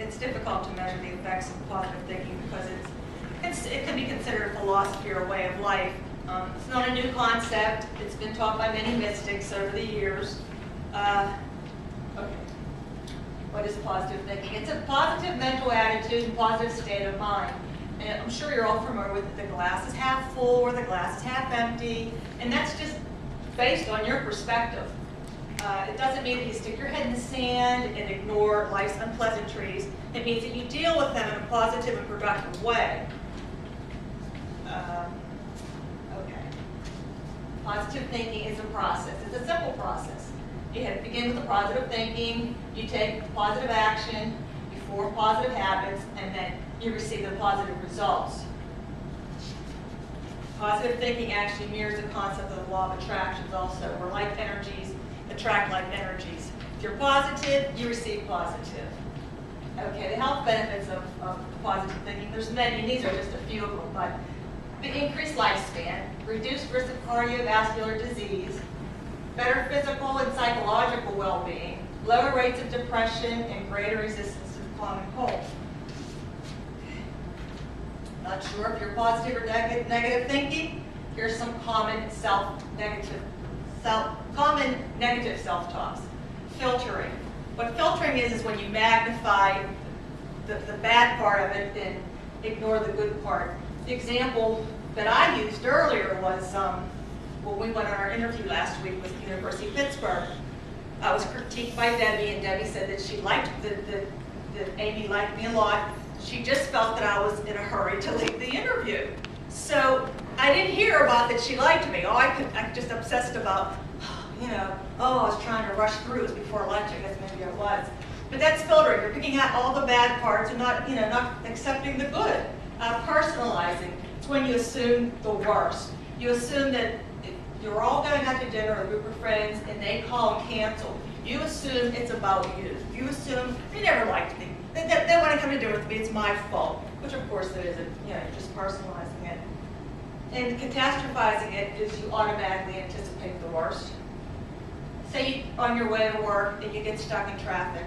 it's difficult to measure the effects of positive thinking because it can be considered a philosophy or a way of life. It's not a new concept. It's been taught by many mystics over the years. Okay. What is positive thinking? It's a positive mental attitude and positive state of mind. And I'm sure you're all familiar with the glass is half full or the glass is half empty, and that's just based on your perspective. It doesn't mean that you stick your head in the sand and ignore life's unpleasantries. It means that you deal with them in a positive and productive way. Okay. Positive thinking is a process. It's a simple process. You have to begin with the positive thinking, you take positive action, you form positive habits, and then you receive the positive results. Positive thinking actually mirrors the concept of the law of attractions also, where like energies attract like energies. If you're positive, you receive positive. Okay, the health benefits of positive thinking, there's many, and these are just a few of them, but the increased lifespan, reduced risk of cardiovascular disease, better physical and psychological well-being, lower rates of depression, and greater resistance to the common cold. Not sure if you're positive or negative thinking. Here's some common negative self-talks. Filtering. What filtering is when you magnify the bad part of it and ignore the good part. The example that I used earlier was when we went on our interview last week with the University of Pittsburgh. I was critiqued by Debbie, and Debbie said that she liked that Amy liked me a lot. She just felt that I was in a hurry to leave the interview. So I didn't hear about that she liked me. I just obsessed about, I was trying to rush through. It was before lunch, I guess maybe I was. But that's filtering. You're picking out all the bad parts and not accepting the good. Personalizing. It's when you assume the worst. You assume that you're all going out to dinner with a group of friends and they call and cancel. You assume it's about you. You assume they never liked me. They want to come to dinner with me. It's my fault. Which of course it isn't. You're just personalizing it. And catastrophizing it is you automatically anticipate the worst. Say you're on your way to work and you get stuck in traffic.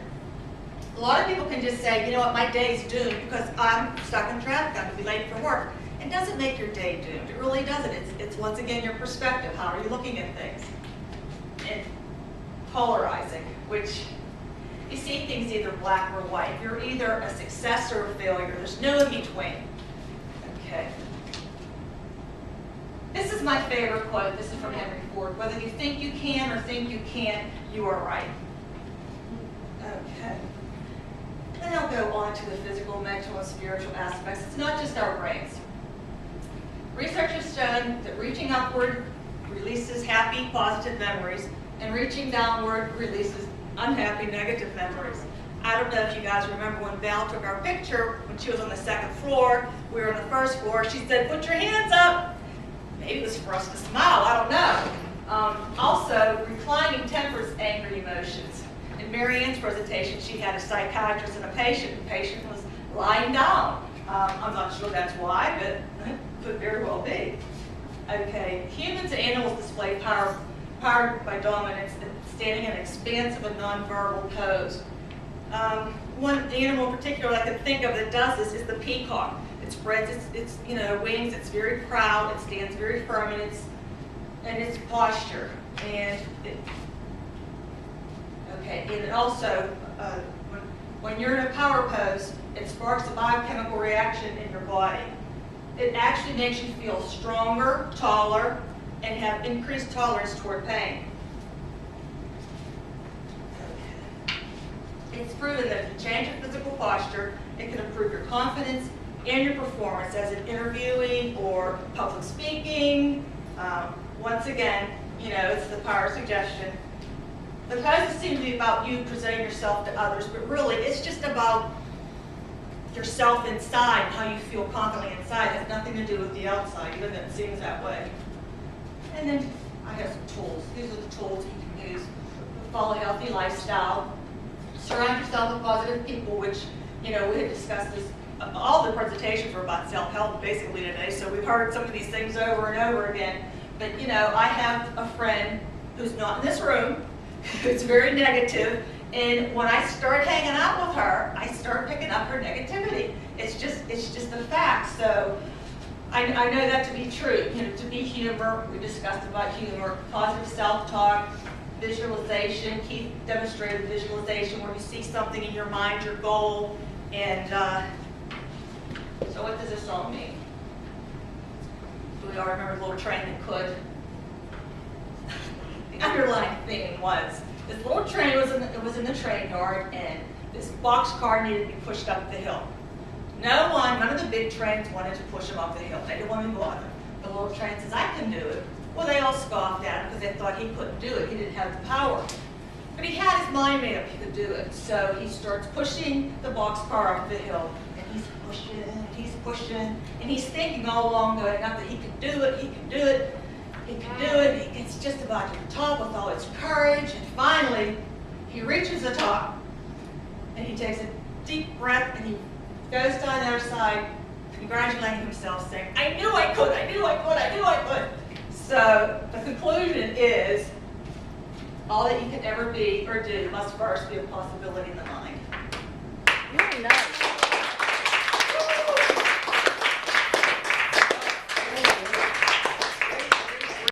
A lot of people can just say, you know what, my day's doomed because I'm stuck in traffic. I'm going to be late for work. It doesn't make your day doomed. It really doesn't. It's once again your perspective. How are you looking at things? And polarizing, which you see things either black or white. You're either a success or a failure. There's no in between. Okay. This is my favorite quote. This is from Henry Ford. Whether you think you can or think you can't, you are right. Okay. Then I'll go on to the physical, mental, and spiritual aspects. It's not just our brains. Research has shown that reaching upward releases happy, positive memories, and reaching downward releases unhappy, negative memories. I don't know if you guys remember when Val took our picture when she was on the second floor. We were on the first floor. She said, "Put your hands up." Maybe it was for us to smile. I don't know. Also, reclining tempers angry emotions. In Mary Ann's presentation, she had a psychiatrist and a patient. The patient was lying down. I'm not sure that's why, but it could very well be. Okay, humans and animals display power by dominance, standing in an expansive and nonverbal pose. One animal in particular I can think of that does this is the peacock. It spreads its wings. It's very proud. It stands very firm in its posture. And it also when you're in a power pose, it sparks a biochemical reaction in your body. It actually makes you feel stronger, taller, and have increased tolerance toward pain. It's proven that if you change your physical posture, it can improve your confidence and your performance as in interviewing or public speaking. Once again, it's the power of suggestion. The poses seem to be about you presenting yourself to others, but really it's just about yourself inside, how you feel confidently inside. It has nothing to do with the outside, even though it seems that way. And then I have some tools. These are the tools you can use to follow a healthy lifestyle. Surround yourself with positive people, which, we had discussed this. All the presentations were about self-help basically today, so we've heard some of these things over and over again. But, I have a friend who's not in this room, who's very negative, And when I start hanging out with her, I start picking up her negativity. It's just a fact. So I know that to be true. You know, to be humor, we discussed about humor, positive self-talk, visualization. Keith demonstrated visualization where you see something in your mind, your goal, and so what does this all mean? Do we all remember the little train that could? The underlying theme was this little train was in the train yard, and this boxcar needed to be pushed up the hill. None of the big trains wanted to push him up the hill. They didn't want to go on it. The little train says, I can do it. Well, they all scoffed at him because they thought he couldn't do it. He didn't have the power. But he had his mind made up he could do it. So he starts pushing the boxcar up the hill. And he's pushing, and he's thinking all along the way, not that he could do it, he can do it, he can do it. He gets just about to the top with all his courage, and finally, he reaches the top, and he takes a deep breath, and he goes down the other side, congratulating himself, saying, I knew I could, I knew I could, I knew I could. So the conclusion is, all that you can ever be or do must first be a possibility in the mind. Very nice.